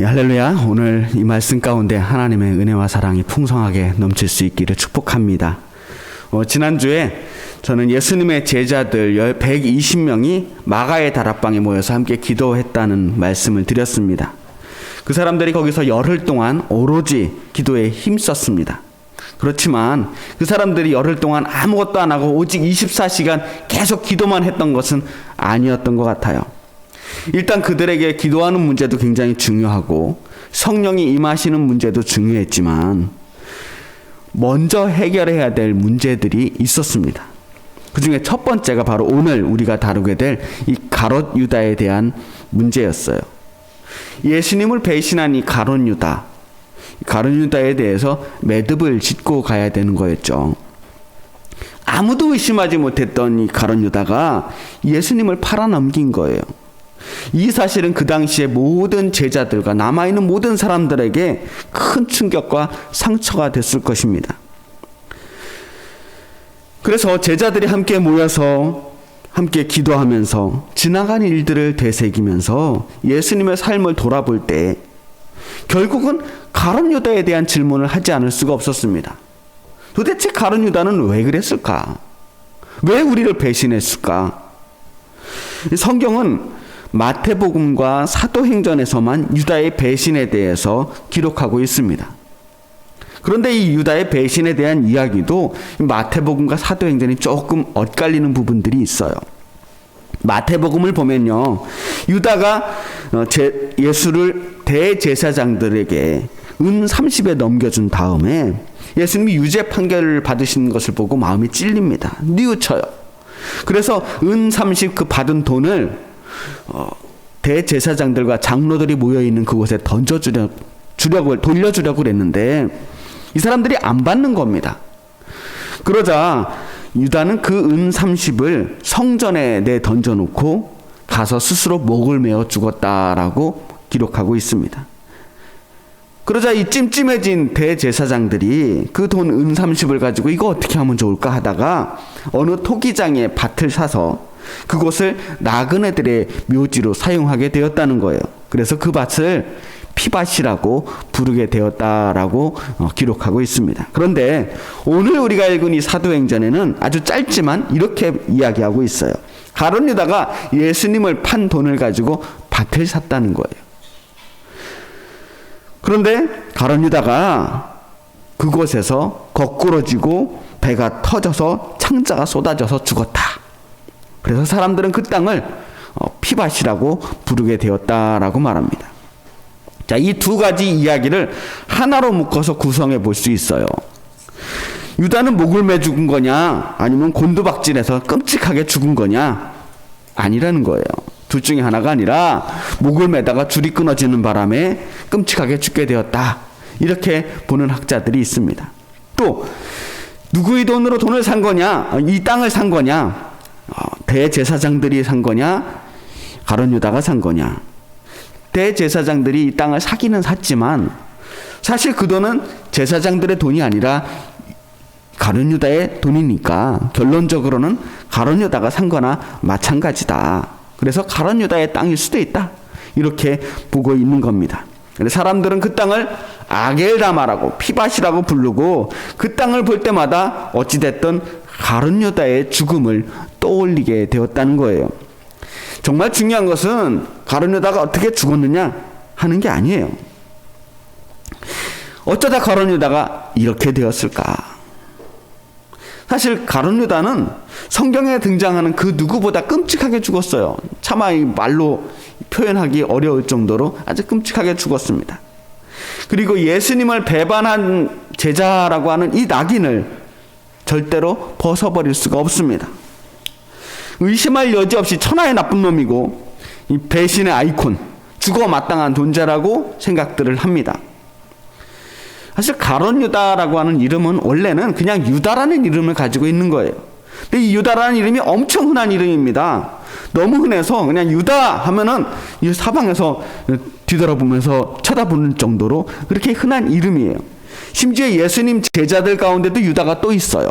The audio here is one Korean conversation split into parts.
할렐루야. 오늘 이 말씀 가운데 하나님의 은혜와 사랑이 풍성하게 넘칠 수 있기를 축복합니다. 지난주에 저는 예수님의 제자들 120명이 마가의 다락방에 모여서 함께 기도했다는 말씀을 드렸습니다. 그 사람들이 거기서 열흘 동안 오로지 기도에 힘썼습니다. 그렇지만 그 사람들이 열흘 동안 아무것도 안 하고 오직 24시간 계속 기도만 했던 것은 아니었던 것 같아요. 일단 그들에게 기도하는 문제도 굉장히 중요하고 성령이 임하시는 문제도 중요했지만 먼저 해결해야 될 문제들이 있었습니다. 그 중에 첫 번째가 바로 오늘 우리가 다루게 될 이 가롯 유다에 대한 문제였어요. 예수님을 배신한 이 가롯 유다에 대해서 매듭을 짓고 가야 되는 거였죠. 아무도 의심하지 못했던 이 가롯 유다가 예수님을 팔아넘긴 거예요. 이 사실은 그 당시에 모든 제자들과 남아있는 모든 사람들에게 큰 충격과 상처가 됐을 것입니다. 그래서 제자들이 함께 모여서 함께 기도하면서 지나간 일들을 되새기면서 예수님의 삶을 돌아볼 때 결국은 가롯 유다에 대한 질문을 하지 않을 수가 없었습니다. 도대체 가롯 유다는 왜 그랬을까? 왜 우리를 배신했을까? 성경은 마태복음과 사도행전에서만 유다의 배신에 대해서 기록하고 있습니다. 그런데 이 유다의 배신에 대한 이야기도 마태복음과 사도행전이 조금 엇갈리는 부분들이 있어요. 마태복음을 보면요, 유다가 예수를 대제사장들에게 은 30에 넘겨준 다음에 예수님이 유죄 판결을 받으신 것을 보고 마음이 찔립니다. 뉘우쳐요. 그래서 은 30 그 받은 돈을 대제사장들과 장로들이 모여있는 그곳에 돌려주려고 그랬는데 이 사람들이 안 받는 겁니다. 그러자 유다는 그 은 30을 성전에 던져놓고 가서 스스로 목을 메어 죽었다라고 기록하고 있습니다. 그러자 이 찜찜해진 대제사장들이 그 돈 은 30을 가지고 이거 어떻게 하면 좋을까 하다가 어느 토기장에 밭을 사서 그곳을 나그네들의 묘지로 사용하게 되었다는 거예요. 그래서 그 밭을 피밭이라고 부르게 되었다라고 기록하고 있습니다. 그런데 오늘 우리가 읽은 이 사도행전에는 아주 짧지만 이렇게 이야기하고 있어요. 가롯 유다가 예수님을 판 돈을 가지고 밭을 샀다는 거예요. 그런데 가롯 유다가 그곳에서 거꾸러지고 배가 터져서 창자가 쏟아져서 죽었다. 그래서 사람들은 그 땅을 피밭이라고 부르게 되었다라고 말합니다. 자, 이 두 가지 이야기를 하나로 묶어서 구성해 볼 수 있어요. 유다는 목을 매 죽은 거냐, 아니면 곤두박질해서 끔찍하게 죽은 거냐? 아니라는 거예요. 둘 중에 하나가 아니라 목을 매다가 줄이 끊어지는 바람에 끔찍하게 죽게 되었다. 이렇게 보는 학자들이 있습니다. 또 누구의 돈으로 돈을 산 거냐, 이 땅을 산 거냐, 대제사장들이 산 거냐, 가롯 유다가 산 거냐. 대제사장들이 이 땅을 사기는 샀지만 사실 그 돈은 제사장들의 돈이 아니라 가롯 유다의 돈이니까 결론적으로는 가롯 유다가 산 거나 마찬가지다. 그래서 가롯 유다의 땅일 수도 있다. 이렇게 보고 있는 겁니다. 사람들은 그 땅을 아겔다마라고 피밭이라고 부르고 그 땅을 볼 때마다 어찌됐든 가롯 유다의 죽음을 떠올리게 되었다는 거예요. 정말 중요한 것은 가롯 유다가 어떻게 죽었느냐 하는 게 아니에요. 어쩌다 가롯 유다가 이렇게 되었을까? 사실 가롯 유다는 성경에 등장하는 그 누구보다 끔찍하게 죽었어요. 차마 이 말로 표현하기 어려울 정도로 아주 끔찍하게 죽었습니다. 그리고 예수님을 배반한 제자라고 하는 이 낙인을 절대로 벗어버릴 수가 없습니다. 의심할 여지 없이 천하의 나쁜 놈이고 이 배신의 아이콘, 죽어 마땅한 존재라고 생각들을 합니다. 사실 가롯 유다라고 하는 이름은 원래는 그냥 유다라는 이름을 가지고 있는 거예요. 근데 이 유다라는 이름이 엄청 흔한 이름입니다. 너무 흔해서 그냥 유다 하면은 이 사방에서 뒤돌아보면서 쳐다보는 정도로 그렇게 흔한 이름이에요. 심지어 예수님 제자들 가운데도 유다가 또 있어요.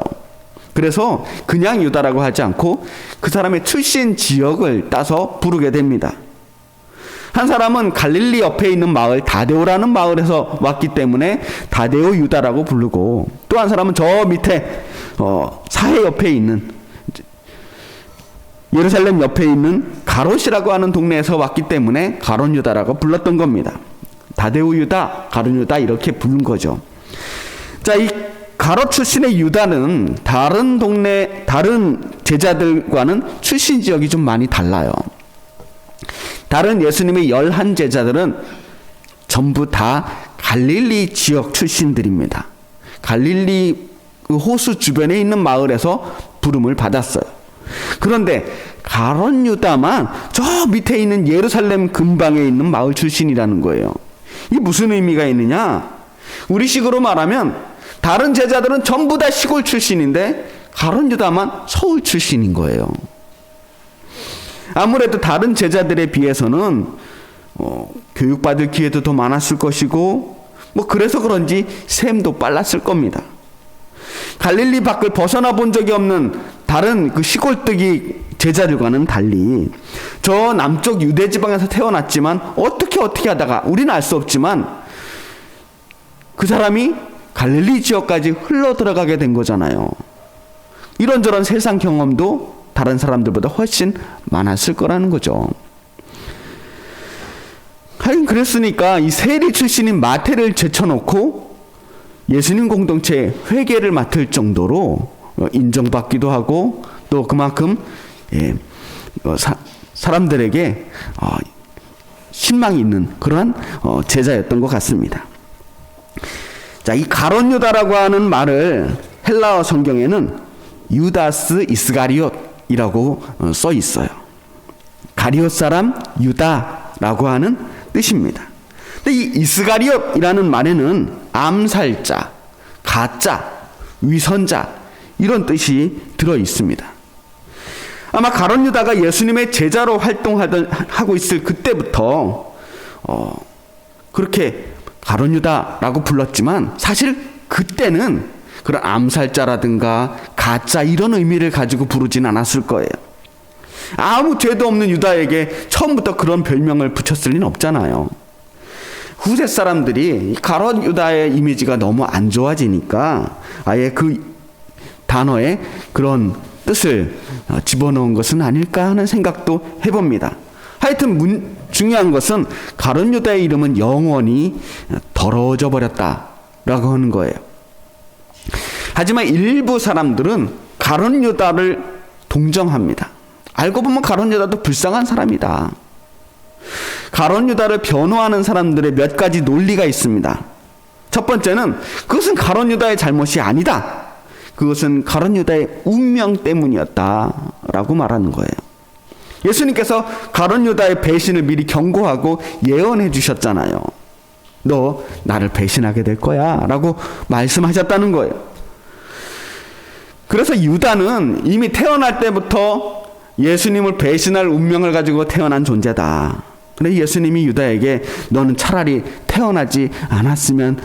그래서 그냥 유다라고 하지 않고 그 사람의 출신 지역을 따서 부르게 됩니다. 한 사람은 갈릴리 옆에 있는 마을 다데오라는 마을에서 왔기 때문에 다데오 유다라고 부르고, 또 한 사람은 저 밑에 사해 옆에 있는 예루살렘 옆에 있는 가롯이라고 하는 동네에서 왔기 때문에 가롯 유다라고 불렀던 겁니다. 다데오 유다, 가롯 유다 이렇게 부른 거죠. 자, 이 가롯 출신의 유다는 다른 동네 다른 제자들과는 출신 지역이 좀 많이 달라요. 다른 예수님의 11제자들은 전부 다 갈릴리 지역 출신들입니다. 갈릴리 그 호수 주변에 있는 마을에서 부름을 받았어요. 그런데 가롯 유다만 저 밑에 있는 예루살렘 근방에 있는 마을 출신이라는 거예요. 이게 무슨 의미가 있느냐? 우리식으로 말하면 다른 제자들은 전부 다 시골 출신인데 가롯 유다만 서울 출신인 거예요. 아무래도 다른 제자들에 비해서는 교육받을 기회도 더 많았을 것이고, 그래서 그런지 셈도 빨랐을 겁니다. 갈릴리 밖을 벗어나 본 적이 없는 다른 그 시골뜨기 제자들과는 달리 저 남쪽 유대 지방에서 태어났지만 어떻게 하다가, 우리는 알 수 없지만 그 사람이 갈릴리 지역까지 흘러 들어가게 된 거잖아요. 이런저런 세상 경험도 다른 사람들보다 훨씬 많았을 거라는 거죠. 하긴 그랬으니까 이 세리 출신인 마태를 제쳐놓고 예수님 공동체의 회계를 맡을 정도로 인정받기도 하고, 또 그만큼 사람들에게 신망이 있는 그러한 제자였던 것 같습니다. 자, 이 가롯 유다라고 하는 말을 헬라어 성경에는 유다스 이스가리옷이라고 써 있어요. 가리옷 사람 유다라고 하는 뜻입니다. 근데 이 이스가리옷이라는 말에는 암살자, 가짜, 위선자 이런 뜻이 들어 있습니다. 아마 가롯 유다가 예수님의 제자로 하고 있을 그때부터 그렇게 가롯 유다라고 불렀지만, 사실 그때는 그런 암살자라든가 가짜 이런 의미를 가지고 부르진 않았을 거예요. 아무 죄도 없는 유다에게 처음부터 그런 별명을 붙였을 리는 없잖아요. 후세 사람들이 가롯 유다의 이미지가 너무 안 좋아지니까 아예 그 단어에 그런 뜻을 집어넣은 것은 아닐까 하는 생각도 해봅니다. 하여튼 중요한 것은 가롯 유다의 이름은 영원히 더러워져 버렸다라고 하는 거예요. 하지만 일부 사람들은 가롯 유다를 동정합니다. 알고 보면 가롯 유다도 불쌍한 사람이다. 가롯 유다를 변호하는 사람들의 몇 가지 논리가 있습니다. 첫 번째는 그것은 가롯 유다의 잘못이 아니다. 그것은 가롯 유다의 운명 때문이었다라고 말하는 거예요. 예수님께서 가롯 유다의 배신을 미리 경고하고 예언해 주셨잖아요. 너 나를 배신하게 될 거야 라고 말씀하셨다는 거예요. 그래서 유다는 이미 태어날 때부터 예수님을 배신할 운명을 가지고 태어난 존재다. 그래서 예수님이 유다에게 너는 차라리 태어나지 않았으면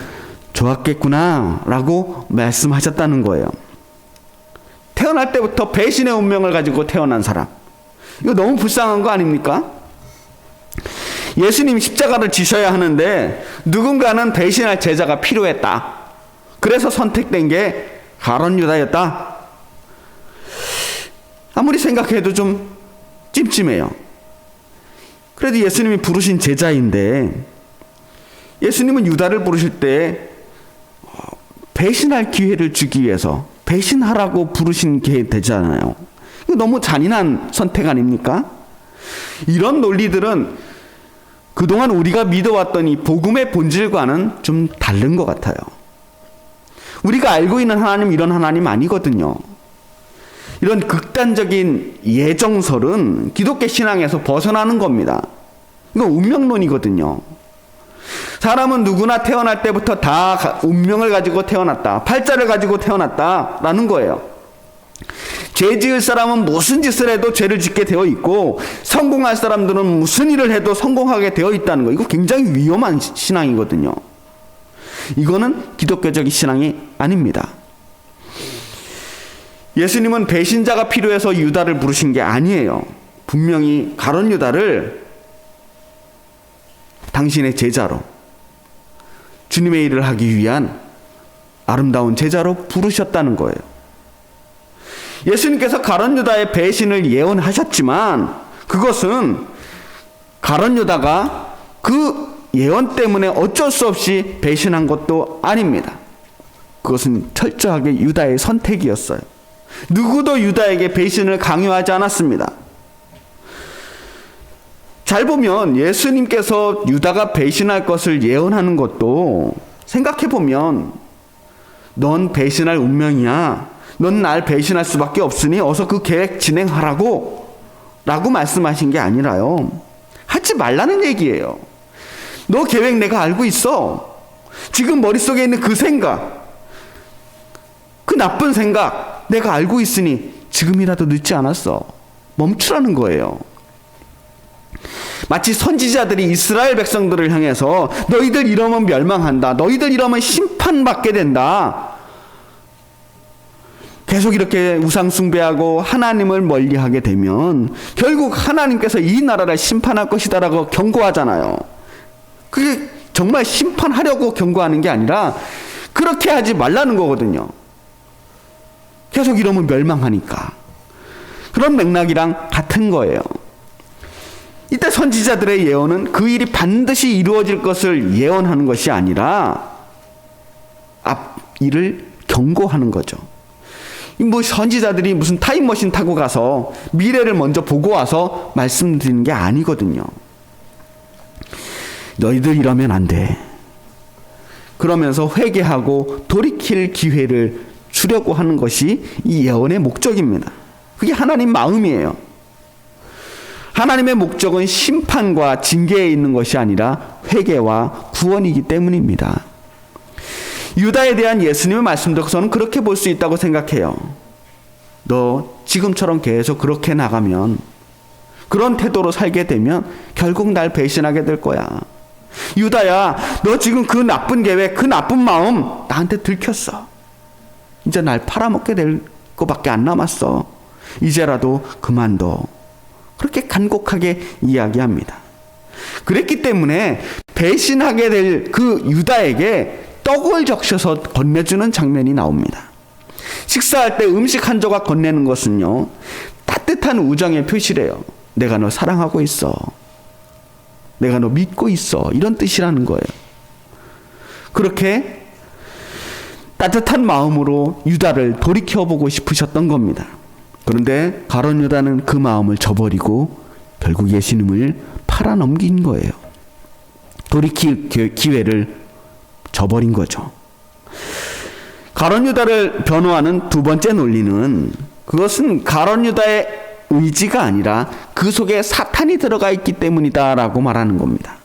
좋았겠구나 라고 말씀하셨다는 거예요. 태어날 때부터 배신의 운명을 가지고 태어난 사람, 이거 너무 불쌍한 거 아닙니까? 예수님 십자가를 지셔야 하는데 누군가는 배신할 제자가 필요했다. 그래서 선택된 게 가롯 유다였다. 아무리 생각해도 좀 찜찜해요. 그래도 예수님이 부르신 제자인데, 예수님은 유다를 부르실 때 배신할 기회를 주기 위해서 배신하라고 부르신 게 되잖아요. 이거 너무 잔인한 선택 아닙니까? 이런 논리들은 그동안 우리가 믿어왔던 이 복음의 본질과는 좀 다른 것 같아요. 우리가 알고 있는 하나님 이런 하나님 아니거든요. 이런 극단적인 예정설은 기독교 신앙에서 벗어나는 겁니다. 이건 운명론이거든요. 사람은 누구나 태어날 때부터 다 운명을 가지고 태어났다. 팔자를 가지고 태어났다라는 거예요. 죄 지을 사람은 무슨 짓을 해도 죄를 짓게 되어 있고, 성공할 사람들은 무슨 일을 해도 성공하게 되어 있다는 거. 이거 굉장히 위험한 신앙이거든요. 이거는 기독교적인 신앙이 아닙니다. 예수님은 배신자가 필요해서 유다를 부르신 게 아니에요. 분명히 가롯 유다를 당신의 제자로, 주님의 일을 하기 위한 아름다운 제자로 부르셨다는 거예요. 예수님께서 가룟 유다의 배신을 예언하셨지만 그것은 가룟 유다가 그 예언 때문에 어쩔 수 없이 배신한 것도 아닙니다. 그것은 철저하게 유다의 선택이었어요. 누구도 유다에게 배신을 강요하지 않았습니다. 잘 보면 예수님께서 유다가 배신할 것을 예언하는 것도 생각해보면 넌 배신할 운명이야. 넌 날 배신할 수밖에 없으니 어서 그 계획 진행하라고 라고 말씀하신 게 아니라요. 하지 말라는 얘기예요. 너 계획 내가 알고 있어. 지금 머릿속에 있는 그 생각, 그 나쁜 생각 내가 알고 있으니 지금이라도 늦지 않았어. 멈추라는 거예요. 마치 선지자들이 이스라엘 백성들을 향해서 너희들 이러면 멸망한다. 너희들 이러면 심판받게 된다. 계속 이렇게 우상 숭배하고 하나님을 멀리하게 되면 결국 하나님께서 이 나라를 심판할 것이다라고 경고하잖아요. 그게 정말 심판하려고 경고하는 게 아니라 그렇게 하지 말라는 거거든요. 계속 이러면 멸망하니까. 그런 맥락이랑 같은 거예요. 이때 선지자들의 예언은 그 일이 반드시 이루어질 것을 예언하는 것이 아니라 앞 일을 경고하는 거죠. 뭐 선지자들이 무슨 타임머신 타고 가서 미래를 먼저 보고 와서 말씀드리는 게 아니거든요. 너희들 이러면 안 돼. 그러면서 회개하고 돌이킬 기회를 주려고 하는 것이 이 예언의 목적입니다. 그게 하나님 마음이에요. 하나님의 목적은 심판과 징계에 있는 것이 아니라 회개와 구원이기 때문입니다. 유다에 대한 예수님의 말씀도 저는 그렇게 볼 수 있다고 생각해요. 너 지금처럼 계속 그렇게 나가면, 그런 태도로 살게 되면 결국 날 배신하게 될 거야. 유다야, 너 지금 그 나쁜 계획, 그 나쁜 마음 나한테 들켰어. 이제 날 팔아먹게 될 거밖에 안 남았어. 이제라도 그만둬. 그렇게 간곡하게 이야기합니다. 그랬기 때문에 배신하게 될 그 유다에게 떡을 적셔서 건네주는 장면이 나옵니다. 식사할 때 음식 한 조각 건네는 것은요, 따뜻한 우정의 표시래요. 내가 너 사랑하고 있어. 내가 너 믿고 있어. 이런 뜻이라는 거예요. 그렇게 따뜻한 마음으로 유다를 돌이켜보고 싶으셨던 겁니다. 그런데 가룟 유다는 그 마음을 저버리고 결국 예수님을 팔아넘긴 거예요. 돌이킬 기회를 저버린 거죠. 가룟 유다를 변호하는 두 번째 논리는, 그것은 가룟 유다의 의지가 아니라 그 속에 사탄이 들어가 있기 때문이다라고 말하는 겁니다.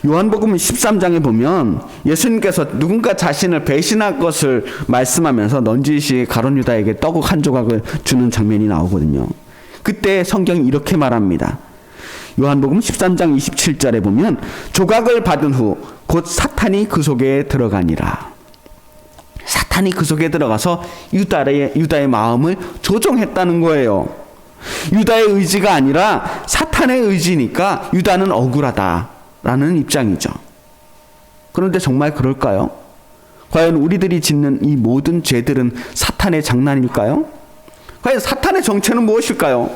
요한복음 13장에 보면 예수님께서 누군가 자신을 배신할 것을 말씀하면서 넌지시 가룟 유다에게 떡 한 조각을 주는 장면이 나오거든요. 그때 성경이 이렇게 말합니다. 요한복음 13장 27절에 보면 조각을 받은 후 곧 사탄이 그 속에 들어가니라. 사탄이 그 속에 들어가서 유다의 마음을 조종했다는 거예요. 유다의 의지가 아니라 사탄의 의지니까 유다는 억울하다라는 입장이죠. 그런데 정말 그럴까요? 과연 우리들이 짓는 이 모든 죄들은 사탄의 장난일까요? 과연 사탄의 정체는 무엇일까요?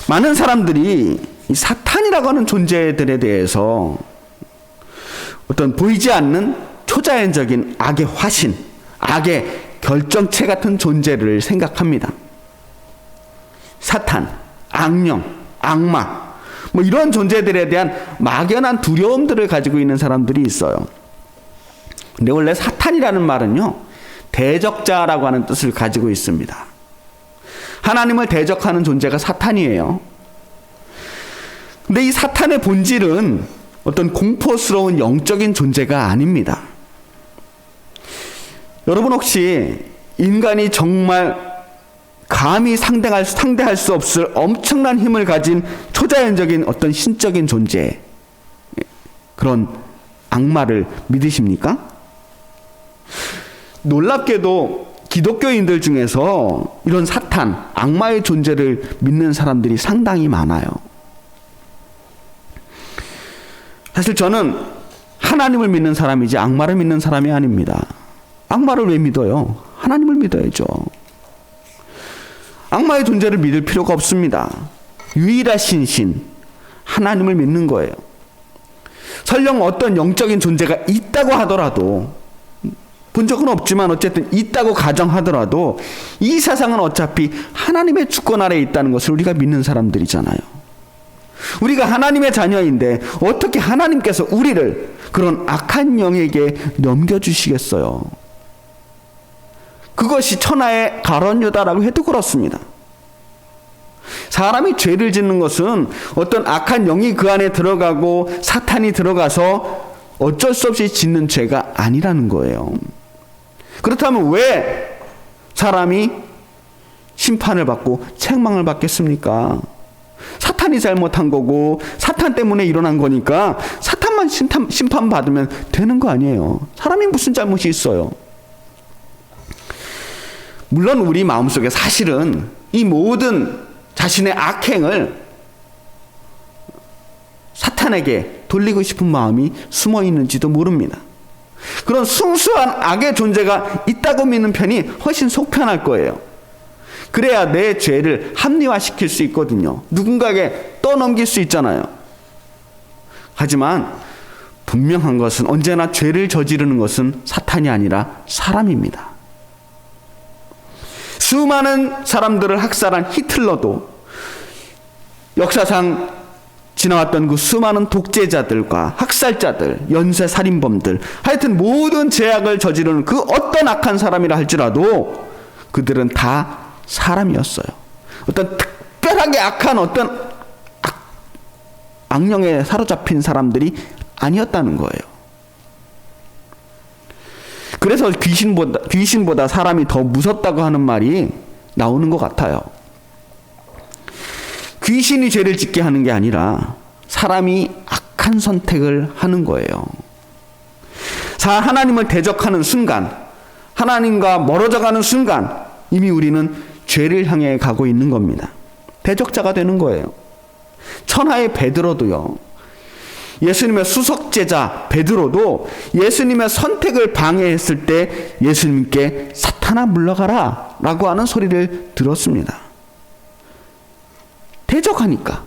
많은 사람들이 이 사탄이라고 하는 존재들에 대해서 어떤 보이지 않는 초자연적인 악의 화신, 악의 결정체 같은 존재를 생각합니다. 사탄, 악령, 악마, 뭐 이런 존재들에 대한 막연한 두려움들을 가지고 있는 사람들이 있어요. 근데 원래 사탄이라는 말은요, 대적자라고 하는 뜻을 가지고 있습니다. 하나님을 대적하는 존재가 사탄이에요. 근데 이 사탄의 본질은 어떤 공포스러운 영적인 존재가 아닙니다. 여러분 혹시 인간이 정말 감히 상대할 수 없을 엄청난 힘을 가진 초자연적인 어떤 신적인 존재, 그런 악마를 믿으십니까? 놀랍게도 기독교인들 중에서 이런 사탄, 악마의 존재를 믿는 사람들이 상당히 많아요. 사실 저는 하나님을 믿는 사람이지 악마를 믿는 사람이 아닙니다. 악마를 왜 믿어요? 하나님을 믿어야죠. 악마의 존재를 믿을 필요가 없습니다. 유일하신 신, 하나님을 믿는 거예요. 설령 어떤 영적인 존재가 있다고 하더라도, 본 적은 없지만 어쨌든 있다고 가정하더라도 이 세상은 어차피 하나님의 주권 아래에 있다는 것을 우리가 믿는 사람들이잖아요. 우리가 하나님의 자녀인데 어떻게 하나님께서 우리를 그런 악한 영에게 넘겨주시겠어요? 그것이 천하의 가론 유다라고 해도 그렇습니다. 사람이 죄를 짓는 것은 어떤 악한 영이 그 안에 들어가고 사탄이 들어가서 어쩔 수 없이 짓는 죄가 아니라는 거예요. 그렇다면 왜 사람이 심판을 받고 책망을 받겠습니까? 사탄이 잘못한 거고 사탄 때문에 일어난 거니까 사탄만 심판받으면 되는 거 아니에요. 사람이 무슨 잘못이 있어요? 물론 우리 마음속에 사실은 이 모든 자신의 악행을 사탄에게 돌리고 싶은 마음이 숨어 있는지도 모릅니다. 그런 순수한 악의 존재가 있다고 믿는 편이 훨씬 속편할 거예요. 그래야 내 죄를 합리화시킬 수 있거든요. 누군가에게 떠넘길 수 있잖아요. 하지만 분명한 것은 언제나 죄를 저지르는 것은 사탄이 아니라 사람입니다. 수많은 사람들을 학살한 히틀러도 역사상 지나왔던 그 수많은 독재자들과 학살자들, 연쇄살인범들, 하여튼 모든 죄악을 저지르는 그 어떤 악한 사람이라 할지라도 그들은 다 사람이었어요. 어떤 특별하게 악한 어떤 악령에 사로잡힌 사람들이 아니었다는 거예요. 그래서 귀신보다 사람이 더 무섭다고 하는 말이 나오는 것 같아요. 귀신이 죄를 짓게 하는 게 아니라 사람이 악한 선택을 하는 거예요. 하나님을 대적하는 순간, 하나님과 멀어져가는 순간 이미 우리는 죄를 향해 가고 있는 겁니다. 대적자가 되는 거예요. 천하의 베드로도요. 예수님의 수석제자 베드로도 예수님의 선택을 방해했을 때 예수님께 사탄아 물러가라 라고 하는 소리를 들었습니다. 대적하니까.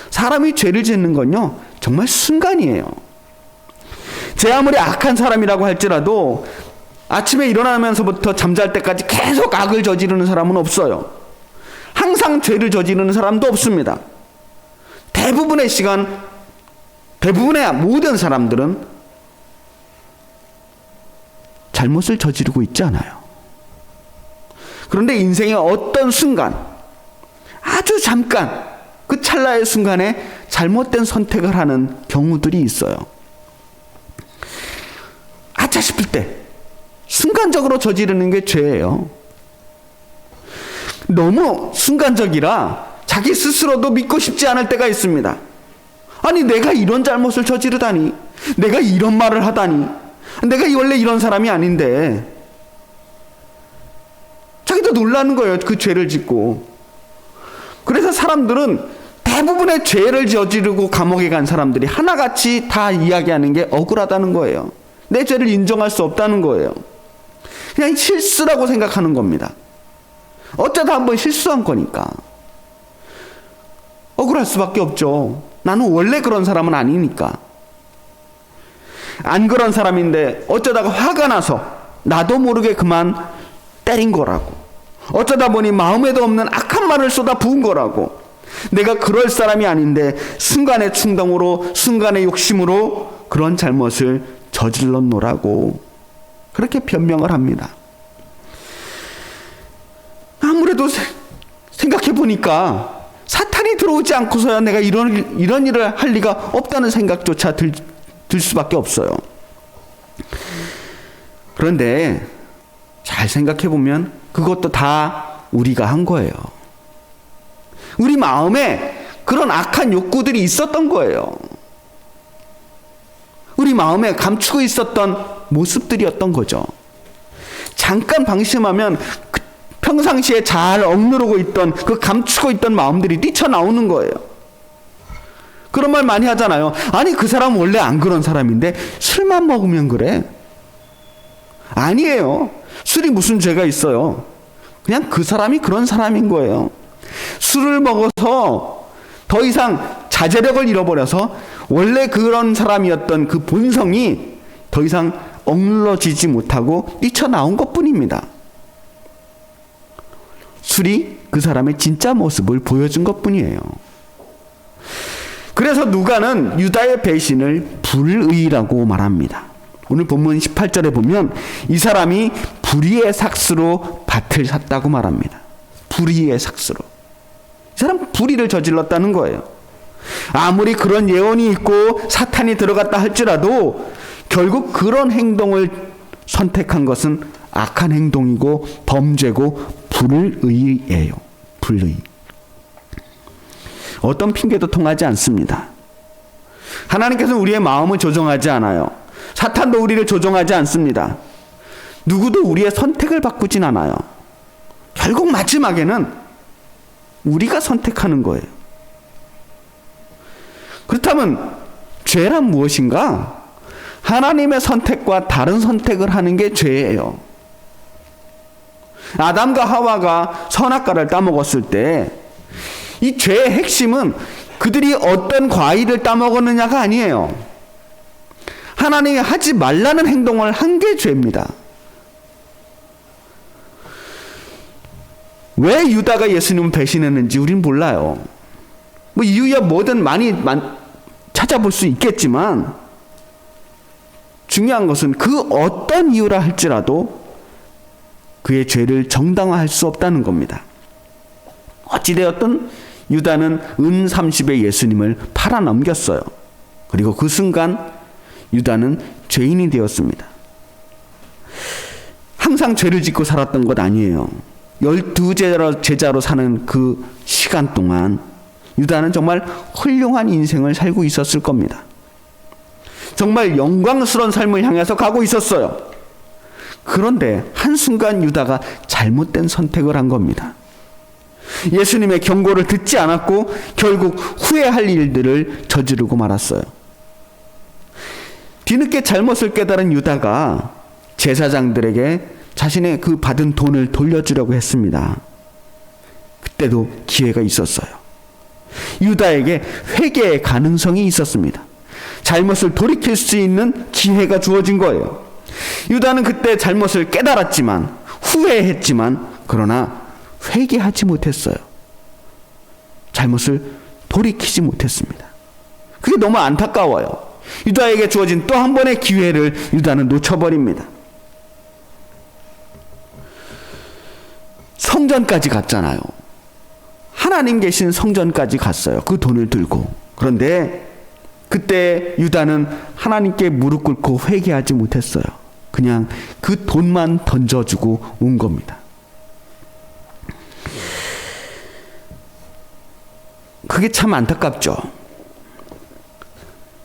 사람이 죄를 짓는 건요 정말 순간이에요. 제 아무리 악한 사람이라고 할지라도 아침에 일어나면서부터 잠잘 때까지 계속 악을 저지르는 사람은 없어요. 항상 죄를 저지르는 사람도 없습니다. 대부분의 시간, 대부분의 모든 사람들은 잘못을 저지르고 있지 않아요. 그런데 인생의 어떤 순간, 아주 잠깐 그 찰나의 순간에 잘못된 선택을 하는 경우들이 있어요. 아차 싶을 때 순간적으로 저지르는 게 죄예요. 너무 순간적이라 자기 스스로도 믿고 싶지 않을 때가 있습니다. 아니 내가 이런 잘못을 저지르다니, 내가 이런 말을 하다니, 내가 원래 이런 사람이 아닌데. 자기도 놀라는 거예요. 그 죄를 짓고. 그래서 사람들은 대부분의 죄를 저지르고 감옥에 간 사람들이 하나같이 다 이야기하는 게 억울하다는 거예요. 내 죄를 인정할 수 없다는 거예요. 그냥 실수라고 생각하는 겁니다. 어쩌다 한번 실수한 거니까 억울할 수밖에 없죠. 나는 원래 그런 사람은 아니니까. 안 그런 사람인데 어쩌다가 화가 나서 나도 모르게 그만 때린 거라고. 어쩌다 보니 마음에도 없는 악한 말을 쏟아 부은 거라고. 내가 그럴 사람이 아닌데 순간의 충동으로, 순간의 욕심으로 그런 잘못을 저질렀노라고 그렇게 변명을 합니다. 아무래도 생각해 보니까 사탄이 들어오지 않고서야 내가 이런 일을 할 리가 없다는 생각조차 들 수밖에 없어요. 그런데 잘 생각해 보면 그것도 다 우리가 한 거예요. 우리 마음에 그런 악한 욕구들이 있었던 거예요. 우리 마음에 감추고 있었던 모습들이었던 거죠. 잠깐 방심하면 평상시에 잘 억누르고 있던 그 감추고 있던 마음들이 뛰쳐나오는 거예요. 그런 말 많이 하잖아요. 아니, 그 사람 원래 안 그런 사람인데 술만 먹으면 그래. 아니에요. 술이 무슨 죄가 있어요. 그냥 그 사람이 그런 사람인 거예요. 술을 먹어서 더 이상 자제력을 잃어버려서 원래 그런 사람이었던 그 본성이 더 이상 억눌러지지 못하고 뛰쳐나온 것뿐입니다. 술이 그 사람의 진짜 모습을 보여준 것뿐이에요. 그래서 누가는 유다의 배신을 불의라고 말합니다. 오늘 본문 18절에 보면 이 사람이 불의의 삭스로 밭을 샀다고 말합니다. 불의의 삭스로. 이 사람 불의를 저질렀다는 거예요. 아무리 그런 예언이 있고 사탄이 들어갔다 할지라도 결국 그런 행동을 선택한 것은 악한 행동이고 범죄고 불의예요. 불의. 어떤 핑계도 통하지 않습니다. 하나님께서는 우리의 마음을 조정하지 않아요. 사탄도 우리를 조정하지 않습니다. 누구도 우리의 선택을 바꾸진 않아요. 결국 마지막에는 우리가 선택하는 거예요. 그렇다면 죄란 무엇인가? 하나님의 선택과 다른 선택을 하는 게 죄예요. 아담과 하와가 선악과를 따먹었을 때 이 죄의 핵심은 그들이 어떤 과일을 따먹었느냐가 아니에요. 하나님이 하지 말라는 행동을 한 게 죄입니다. 왜 유다가 예수님을 배신했는지 우린 몰라요. 뭐 이유야 뭐든 많이 찾아볼 수 있겠지만 중요한 것은 그 어떤 이유라 할지라도 그의 죄를 정당화할 수 없다는 겁니다. 어찌되었든 유다는 은 30에 예수님을 팔아넘겼어요. 그리고 그 순간 유다는 죄인이 되었습니다. 항상 죄를 짓고 살았던 것 아니에요. 12제자로 사는 그 시간 동안 유다는 정말 훌륭한 인생을 살고 있었을 겁니다. 정말 영광스러운 삶을 향해서 가고 있었어요. 그런데 한순간 유다가 잘못된 선택을 한 겁니다. 예수님의 경고를 듣지 않았고 결국 후회할 일들을 저지르고 말았어요. 뒤늦게 잘못을 깨달은 유다가 제사장들에게 자신의 그 받은 돈을 돌려주려고 했습니다. 그때도 기회가 있었어요. 유다에게 회개의 가능성이 있었습니다. 잘못을 돌이킬 수 있는 기회가 주어진 거예요. 유다는 그때 잘못을 깨달았지만 후회했지만 그러나 회개하지 못했어요. 잘못을 돌이키지 못했습니다. 그게 너무 안타까워요. 유다에게 주어진 또 한 번의 기회를 유다는 놓쳐버립니다. 성전까지 갔잖아요. 하나님 계신 성전까지 갔어요. 그 돈을 들고. 그런데 그때 유다는 하나님께 무릎 꿇고 회개하지 못했어요. 그냥 그 돈만 던져주고 온 겁니다. 그게 참 안타깝죠.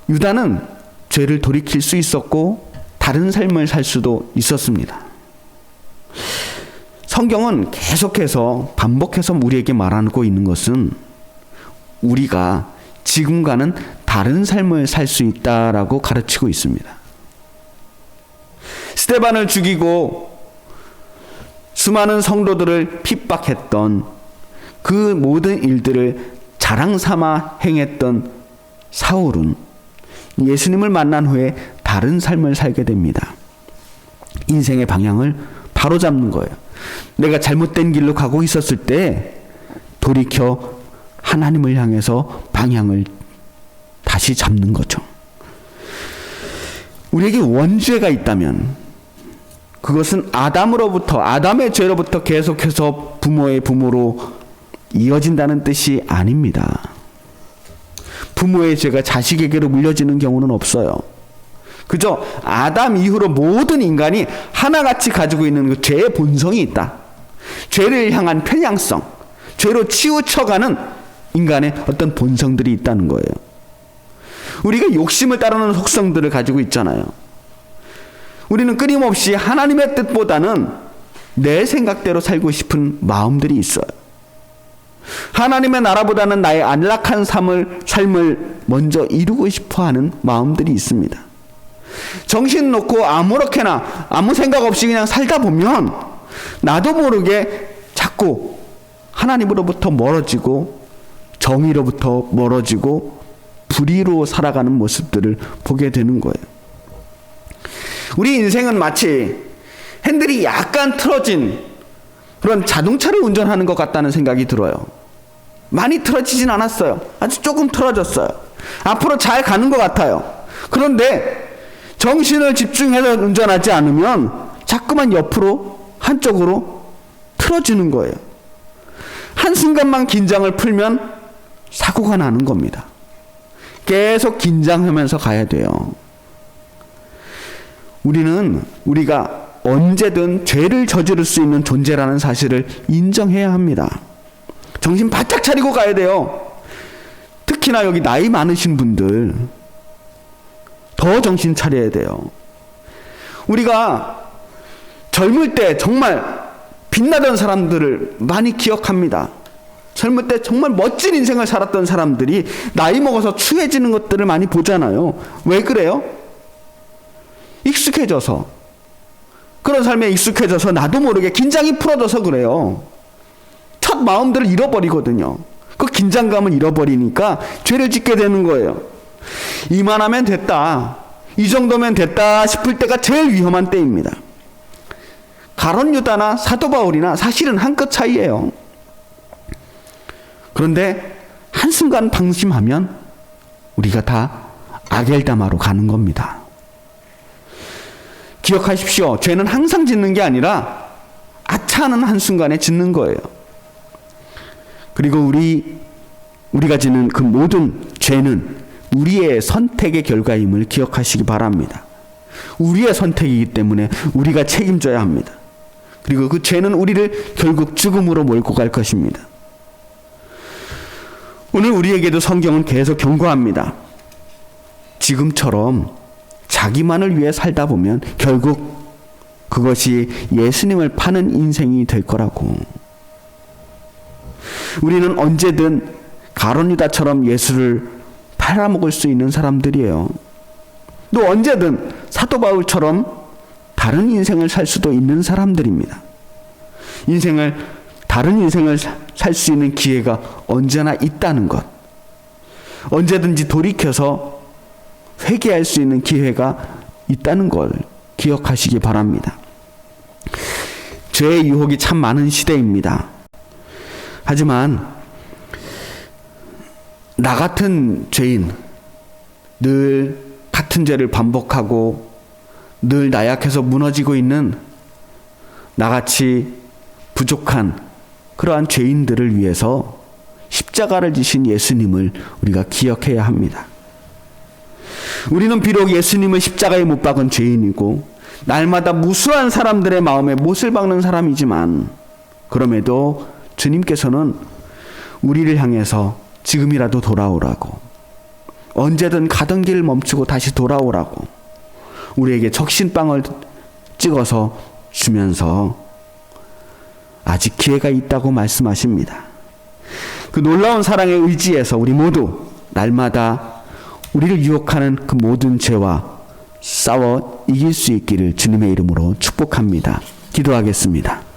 유다는 죄를 돌이킬 수 있었고 다른 삶을 살 수도 있었습니다. 성경은 계속해서 반복해서 우리에게 말하고 있는 것은 우리가 지금과는 다른 삶을 살 수 있다라고 가르치고 있습니다. 스데반을 죽이고 수많은 성도들을 핍박했던 그 모든 일들을 자랑 삼아 행했던 사울은 예수님을 만난 후에 다른 삶을 살게 됩니다. 인생의 방향을 바로잡는 거예요. 내가 잘못된 길로 가고 있었을 때 돌이켜 하나님을 향해서 방향을 다시 잡는 거죠. 우리에게 원죄가 있다면 그것은 아담의 죄로부터 계속해서 부모의 부모로 이어진다는 뜻이 아닙니다. 부모의 죄가 자식에게로 물려지는 경우는 없어요. 그저 아담 이후로 모든 인간이 하나같이 가지고 있는 그 죄의 본성이 있다. 죄를 향한 편향성, 죄로 치우쳐가는 인간의 어떤 본성들이 있다는 거예요. 우리가 욕심을 따르는 속성들을 가지고 있잖아요. 우리는 끊임없이 하나님의 뜻보다는 내 생각대로 살고 싶은 마음들이 있어요. 하나님의 나라보다는 나의 안락한 삶을 먼저 이루고 싶어하는 마음들이 있습니다. 정신 놓고 아무렇게나 아무 생각 없이 그냥 살다 보면 나도 모르게 자꾸 하나님으로부터 멀어지고 정의로부터 멀어지고 불의로 살아가는 모습들을 보게 되는 거예요. 우리 인생은 마치 핸들이 약간 틀어진 그런 자동차를 운전하는 것 같다는 생각이 들어요. 많이 틀어지진 않았어요. 아주 조금 틀어졌어요. 앞으로 잘 가는 것 같아요. 그런데 정신을 집중해서 운전하지 않으면 자꾸만 옆으로 한쪽으로 틀어지는 거예요. 한순간만 긴장을 풀면 사고가 나는 겁니다. 계속 긴장하면서 가야 돼요. 우리가 언제든 죄를 저지를 수 있는 존재라는 사실을 인정해야 합니다. 정신 바짝 차리고 가야 돼요. 특히나 여기 나이 많으신 분들 더 정신 차려야 돼요. 우리가 젊을 때 정말 빛나던 사람들을 많이 기억합니다. 젊을 때 정말 멋진 인생을 살았던 사람들이 나이 먹어서 추해지는 것들을 많이 보잖아요. 왜 그래요? 익숙해져서, 그런 삶에 익숙해져서 나도 모르게 긴장이 풀어져서 그래요. 첫 마음들을 잃어버리거든요. 그 긴장감을 잃어버리니까 죄를 짓게 되는 거예요. 이만하면 됐다, 이 정도면 됐다 싶을 때가 제일 위험한 때입니다. 가룟 유다나 사도 바울이나 사실은 한 끗 차이예요. 그런데 한순간 방심하면 우리가 다 아겔다마로 가는 겁니다. 기억하십시오. 죄는 항상 짓는 게 아니라 아차하는 한순간에 짓는 거예요. 그리고 우리가 짓는 그 모든 죄는 우리의 선택의 결과임을 기억하시기 바랍니다. 우리의 선택이기 때문에 우리가 책임져야 합니다. 그리고 그 죄는 우리를 결국 죽음으로 몰고 갈 것입니다. 오늘 우리에게도 성경은 계속 경고합니다. 지금처럼 자기만을 위해 살다 보면 결국 그것이 예수님을 파는 인생이 될 거라고. 우리는 언제든 가룟 유다처럼 예수를 팔아먹을 수 있는 사람들이에요. 또 언제든 사도 바울처럼 다른 인생을 살 수도 있는 사람들입니다. 다른 인생을 살 수 있는 기회가 언제나 있다는 것, 언제든지 돌이켜서 회개할 수 있는 기회가 있다는 걸 기억하시기 바랍니다. 죄의 유혹이 참 많은 시대입니다. 하지만 나 같은 죄인, 늘 같은 죄를 반복하고 늘 나약해서 무너지고 있는 나같이 부족한 그러한 죄인들을 위해서 십자가를 지신 예수님을 우리가 기억해야 합니다. 우리는 비록 예수님을 십자가에 못 박은 죄인이고 날마다 무수한 사람들의 마음에 못을 박는 사람이지만, 그럼에도 주님께서는 우리를 향해서 지금이라도 돌아오라고, 언제든 가던 길을 멈추고 다시 돌아오라고 우리에게 적신방을 찍어서 주면서 아직 기회가 있다고 말씀하십니다. 그 놀라운 사랑의 의지에서 우리 모두 날마다 우리를 유혹하는 그 모든 죄와 싸워 이길 수 있기를 주님의 이름으로 축복합니다. 기도하겠습니다.